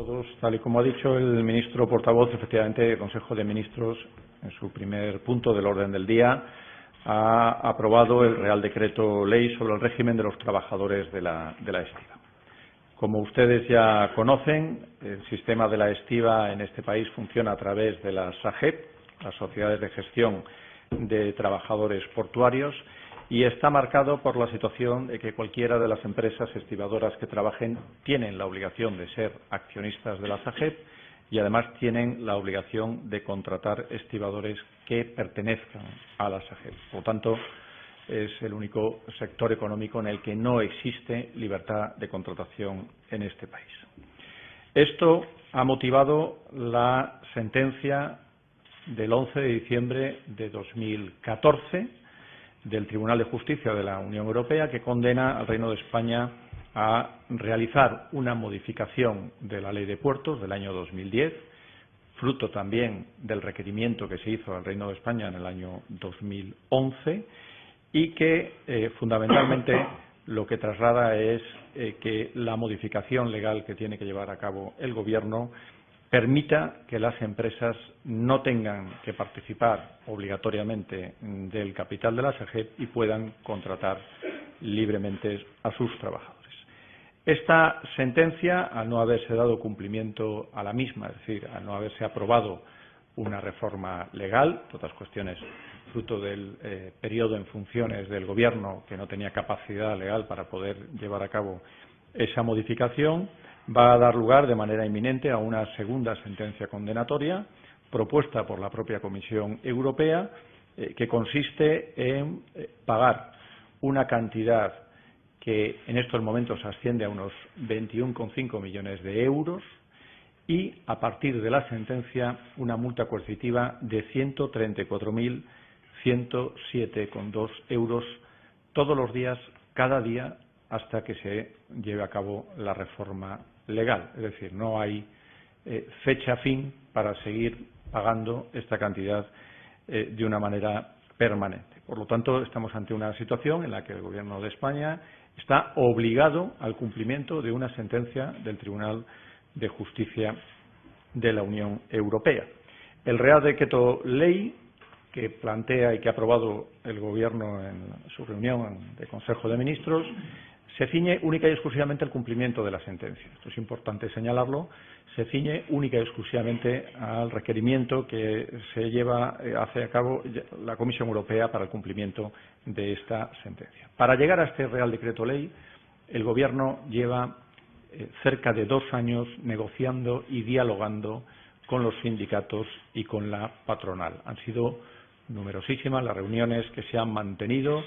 todos. Tal y como ha dicho el ministro portavoz, efectivamente el Consejo de Ministros, en su primer punto del orden del día, ha aprobado el Real Decreto Ley sobre el régimen de los trabajadores de la estiba. Como ustedes ya conocen, el sistema de la estiba en este país funciona a través de las SAGEP, las Sociedades de Gestión de Trabajadores Portuarios, y está marcado por la situación de que cualquiera de las empresas estibadoras que trabajen tienen la obligación de ser accionistas de la SAGEP y además tienen la obligación de contratar estibadores que pertenezcan a la SAGEP. Por lo tanto, es el único sector económico en el que no existe libertad de contratación en este país. Esto ha motivado la sentencia del 11 de diciembre de 2014 del Tribunal de Justicia de la Unión Europea, que condena al Reino de España a realizar una modificación de la Ley de Puertos del año 2010, fruto también del requerimiento que se hizo al Reino de España en el año 2011, y que fundamentalmente lo que traslada es que la modificación legal que tiene que llevar a cabo el Gobierno permita que las empresas no tengan que participar obligatoriamente del capital de la SAGEP y puedan contratar libremente a sus trabajadores. Esta sentencia, al no haberse dado cumplimiento a la misma, es decir, al no haberse aprobado una reforma legal, otras cuestiones fruto del periodo en funciones del Gobierno, que no tenía capacidad legal para poder llevar a cabo esa modificación, va a dar lugar de manera inminente a una segunda sentencia condenatoria propuesta por la propia Comisión Europea, que consiste en pagar una cantidad que en estos momentos asciende a unos 21,5 millones de euros y, a partir de la sentencia, una multa coercitiva de 134.107,2 euros todos los días, cada día, hasta que se lleve a cabo la reforma legal. Es decir, no hay fecha fin para seguir pagando esta cantidad de una manera permanente. Por lo tanto, estamos ante una situación en la que el Gobierno de España está obligado al cumplimiento de una sentencia del Tribunal de Justicia de la Unión Europea. El Real Decreto Ley que plantea y que ha aprobado el Gobierno en su reunión de Consejo de Ministros se ciñe única y exclusivamente al cumplimiento de la sentencia. Esto es importante señalarlo. Se ciñe única y exclusivamente al requerimiento que se hace a cabo la Comisión Europea para el cumplimiento de esta sentencia. Para llegar a este Real Decreto Ley, el Gobierno lleva cerca de 2 años negociando y dialogando con los sindicatos y con la patronal. Han sido numerosísimas las reuniones que se han mantenido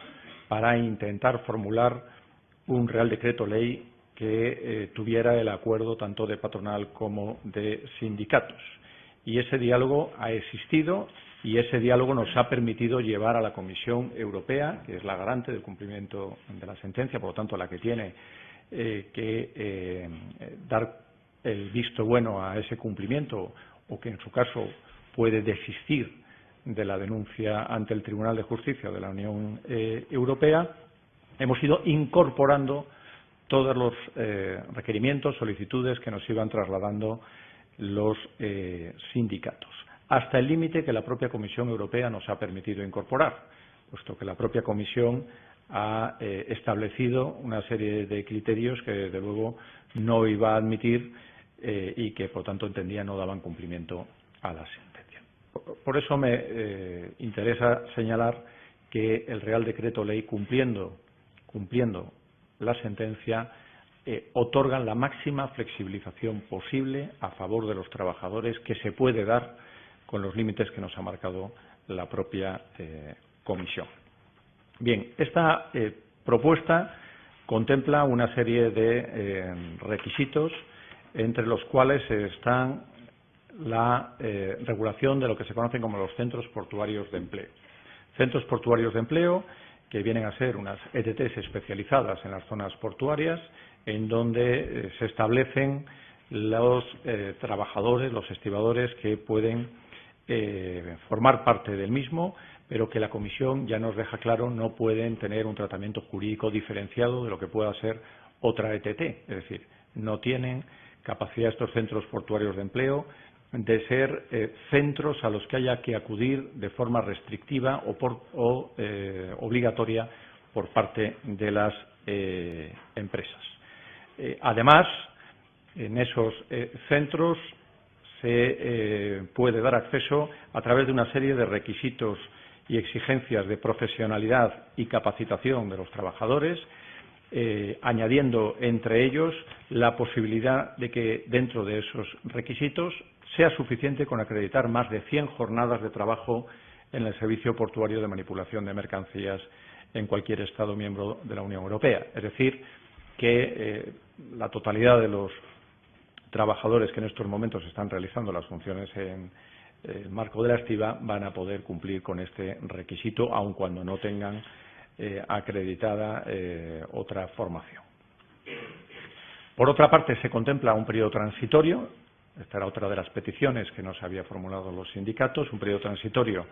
para intentar formular un Real Decreto Ley que tuviera el acuerdo tanto de patronal como de sindicatos. Y ese diálogo ha existido y ese diálogo nos ha permitido llevar a la Comisión Europea, que es la garante del cumplimiento de la sentencia, por lo tanto la que tiene que dar el visto bueno a ese cumplimiento, o que en su caso puede desistir de la denuncia ante el Tribunal de Justicia de la Unión Europea. Hemos ido incorporando todos los requerimientos, solicitudes que nos iban trasladando los sindicatos, hasta el límite que la propia Comisión Europea nos ha permitido incorporar, puesto que la propia Comisión ha establecido una serie de criterios que, desde luego, no iba a admitir y que, por tanto, entendía no daban cumplimiento a la sentencia. Por eso me interesa señalar que el Real Decreto Ley, cumpliendo la sentencia, otorgan la máxima flexibilización posible a favor de los trabajadores que se puede dar con los límites que nos ha marcado la propia Comisión. Bien, esta propuesta contempla una serie de requisitos, entre los cuales están la regulación de lo que se conocen como los centros portuarios de empleo. Centros portuarios de empleo que vienen a ser unas ETTs especializadas en las zonas portuarias, en donde se establecen los trabajadores, los estibadores que pueden formar parte del mismo, pero que la Comisión ya nos deja claro no pueden tener un tratamiento jurídico diferenciado de lo que pueda ser otra ETT, es decir, no tienen capacidad de estos centros portuarios de empleo de ser centros a los que haya que acudir de forma restrictiva o obligatoria por parte de las empresas. Además, en esos centros se puede dar acceso a través de una serie de requisitos y exigencias de profesionalidad y capacitación de los trabajadores, añadiendo entre ellos la posibilidad de que dentro de esos requisitos sea suficiente con acreditar más de 100 jornadas de trabajo en el servicio portuario de manipulación de mercancías en cualquier Estado miembro de la Unión Europea. Es decir, que la totalidad de los trabajadores que en estos momentos están realizando las funciones en el marco de la estiba van a poder cumplir con este requisito, aun cuando no tengan acreditada otra formación. Por otra parte, se contempla un periodo transitorio. Esta era otra de las peticiones que nos habían formulado los sindicatos, un periodo transitorio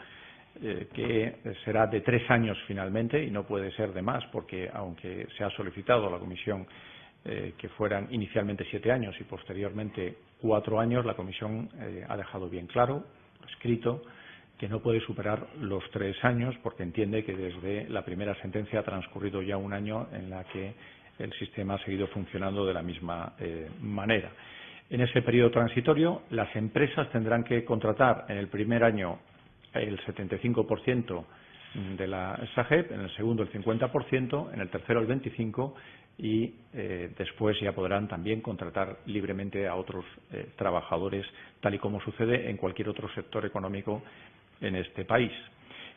que será de 3 años finalmente y no puede ser de más, porque aunque se ha solicitado a la Comisión que fueran inicialmente 7 años y posteriormente 4 años, la Comisión ha dejado bien claro, escrito, que no puede superar los 3 años porque entiende que desde la primera sentencia ha transcurrido ya 1 año en la que el sistema ha seguido funcionando de la misma manera. En ese periodo transitorio, las empresas tendrán que contratar en el primer año el 75% de la SAGEP, en el segundo el 50%, en el tercero el 25% y después ya podrán también contratar libremente a otros trabajadores, tal y como sucede en cualquier otro sector económico en este país.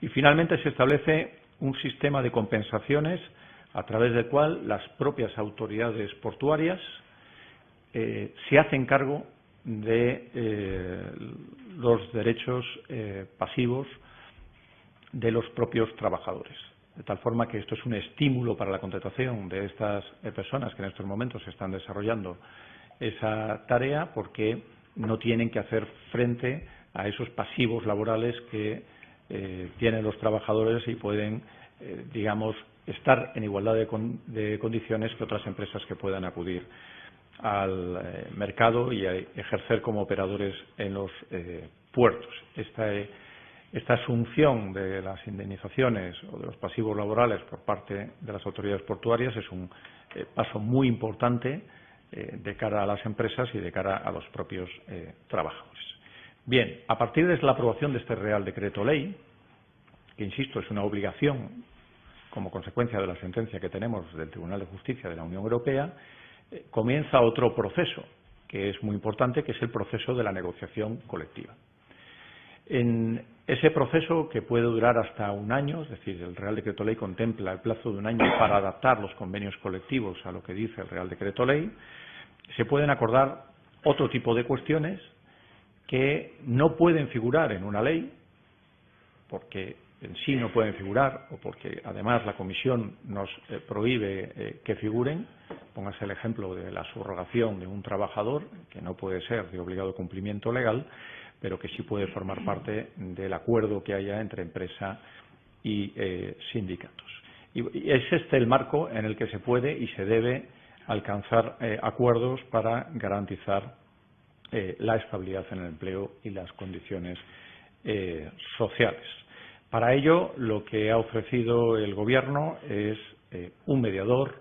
Y finalmente se establece un sistema de compensaciones a través del cual las propias autoridades portuarias se hacen cargo de los derechos pasivos de los propios trabajadores. De tal forma que esto es un estímulo para la contratación de estas personas que en estos momentos están desarrollando esa tarea, porque no tienen que hacer frente a esos pasivos laborales que tienen los trabajadores y pueden, digamos, estar en igualdad de condiciones que otras empresas que puedan acudir al mercado y a ejercer como operadores en los puertos. Esta asunción de las indemnizaciones o de los pasivos laborales por parte de las autoridades portuarias es un paso muy importante de cara a las empresas y de cara a los propios trabajadores. Bien, a partir de la aprobación de este Real Decreto Ley, que insisto es una obligación como consecuencia de la sentencia que tenemos del Tribunal de Justicia de la Unión Europea, comienza otro proceso que es muy importante, que es el proceso de la negociación colectiva. En ese proceso, que puede durar hasta 1 año, es decir, el Real Decreto Ley contempla el plazo de 1 año para adaptar los convenios colectivos a lo que dice el Real Decreto Ley, se pueden acordar otro tipo de cuestiones que no pueden figurar en una ley, porque en sí no pueden figurar o porque además la Comisión nos prohíbe que figuren. Póngase el ejemplo de la subrogación de un trabajador, que no puede ser de obligado cumplimiento legal, pero que sí puede formar parte del acuerdo que haya entre empresa y sindicatos. Y es este el marco en el que se puede y se debe alcanzar acuerdos para garantizar la estabilidad en el empleo y las condiciones sociales. Para ello, lo que ha ofrecido el Gobierno es un mediador,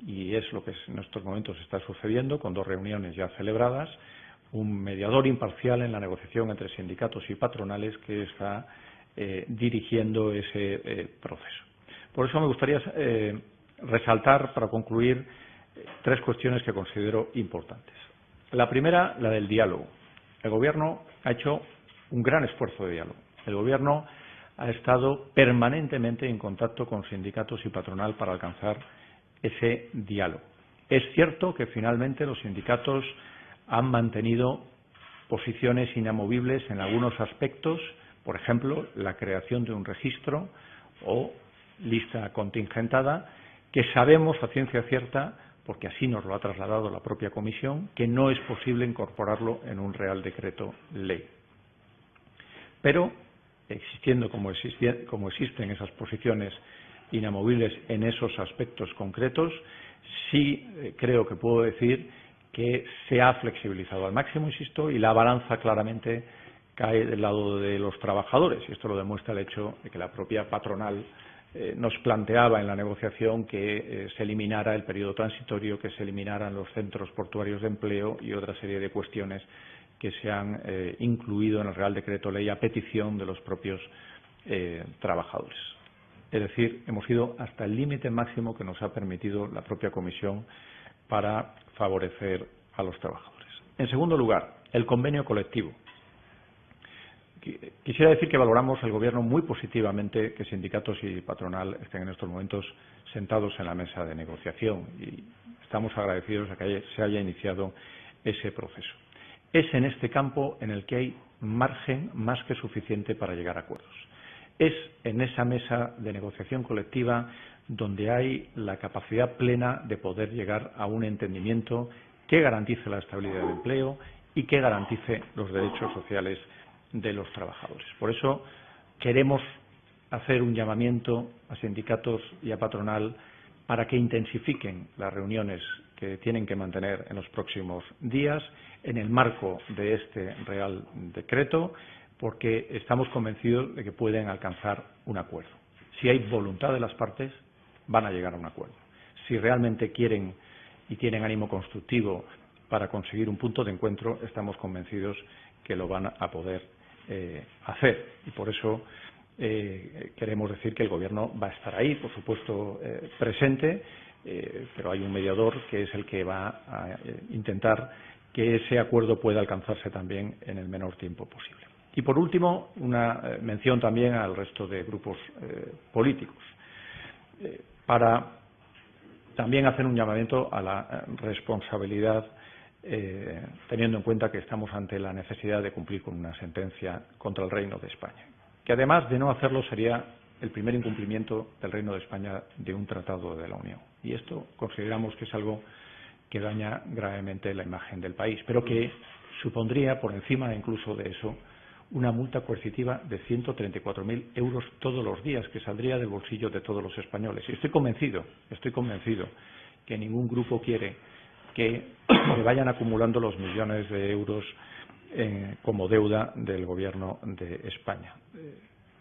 y es lo que en estos momentos está sucediendo, con 2 reuniones ya celebradas, un mediador imparcial en la negociación entre sindicatos y patronales que está dirigiendo ese proceso. Por eso me gustaría resaltar, para concluir, 3 cuestiones que considero importantes. La primera, la del diálogo. El Gobierno ha hecho un gran esfuerzo de diálogo. El Gobierno ha estado permanentemente en contacto con sindicatos y patronal para alcanzar ese diálogo. Es cierto que finalmente los sindicatos han mantenido posiciones inamovibles en algunos aspectos, por ejemplo, la creación de un registro o lista contingentada, que sabemos a ciencia cierta, porque así nos lo ha trasladado la propia Comisión, que no es posible incorporarlo en un Real Decreto Ley. Pero, existiendo como existen esas posiciones inamovibles en esos aspectos concretos, sí creo que puedo decir que se ha flexibilizado al máximo, insisto, y la balanza claramente cae del lado de los trabajadores. Y esto lo demuestra el hecho de que la propia patronal nos planteaba en la negociación que se eliminara el periodo transitorio, que se eliminaran los centros portuarios de empleo y otra serie de cuestiones que se han incluido en el Real Decreto Ley a petición de los propios trabajadores. Es decir, hemos ido hasta el límite máximo que nos ha permitido la propia Comisión para favorecer a los trabajadores. En segundo lugar, el convenio colectivo. Quisiera decir que valoramos el Gobierno muy positivamente que sindicatos y patronal estén en estos momentos sentados en la mesa de negociación y estamos agradecidos a que se haya iniciado ese proceso. Es en este campo en el que hay margen más que suficiente para llegar a acuerdos. Es en esa mesa de negociación colectiva donde hay la capacidad plena de poder llegar a un entendimiento que garantice la estabilidad del empleo y que garantice los derechos sociales de los trabajadores. Por eso queremos hacer un llamamiento a sindicatos y a patronal para que intensifiquen las reuniones que tienen que mantener en los próximos días en el marco de este Real Decreto, porque estamos convencidos de que pueden alcanzar un acuerdo. Si hay voluntad de las partes, van a llegar a un acuerdo. Si realmente quieren y tienen ánimo constructivo para conseguir un punto de encuentro, estamos convencidos que lo van a poder hacer. Y por eso queremos decir que el Gobierno va a estar ahí, por supuesto, presente, pero hay un mediador que es el que va a intentar que ese acuerdo pueda alcanzarse también en el menor tiempo posible. Y, por último, una mención también al resto de grupos políticos, para también hacer un llamamiento a la responsabilidad, teniendo en cuenta que estamos ante la necesidad de cumplir con una sentencia contra el Reino de España, que además de no hacerlo sería el primer incumplimiento del Reino de España de un tratado de la Unión. Y esto consideramos que es algo que daña gravemente la imagen del país, pero que supondría, por encima incluso de eso, una multa coercitiva de 134.000 euros todos los días, que saldría del bolsillo de todos los españoles. Y estoy convencido que ningún grupo quiere que se vayan acumulando los millones de euros como deuda del Gobierno de España.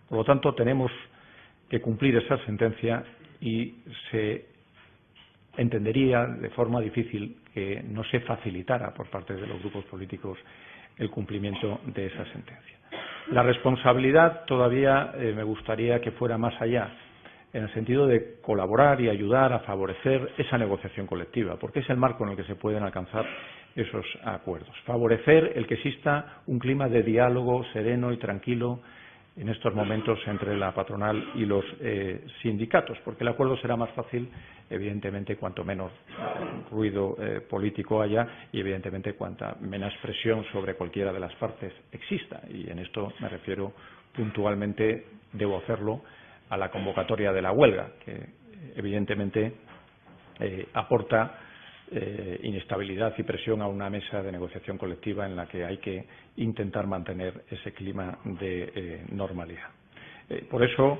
Por lo tanto, tenemos que cumplir esa sentencia y se entendería de forma difícil que no se facilitara por parte de los grupos políticos el cumplimiento de esa sentencia. La responsabilidad todavía me gustaría que fuera más allá, en el sentido de colaborar y ayudar a favorecer esa negociación colectiva, porque es el marco en el que se pueden alcanzar esos acuerdos. Favorecer el que exista un clima de diálogo sereno y tranquilo en estos momentos entre la patronal y los sindicatos, porque el acuerdo será más fácil, evidentemente, cuanto menos ruido político haya y, evidentemente, cuanta menos presión sobre cualquiera de las partes exista. Y en esto me refiero puntualmente, debo hacerlo, a la convocatoria de la huelga, que evidentemente aporta inestabilidad y presión a una mesa de negociación colectiva en la que hay que intentar mantener ese clima de normalidad. Por eso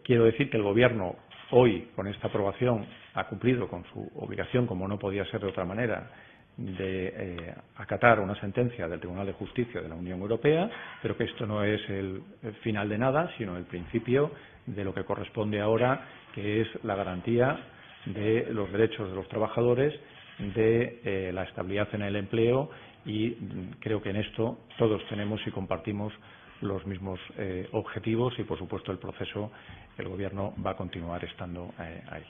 quiero decir que el Gobierno hoy, con esta aprobación, ha cumplido con su obligación, como no podía ser de otra manera, de acatar una sentencia del Tribunal de Justicia de la Unión Europea, pero que esto no es el final de nada, sino el principio de lo que corresponde ahora, que es la garantía de los derechos de los trabajadores, de la estabilidad en el empleo, y creo que en esto todos tenemos y compartimos los mismos objetivos y, por supuesto, el proceso, el Gobierno va a continuar estando ahí.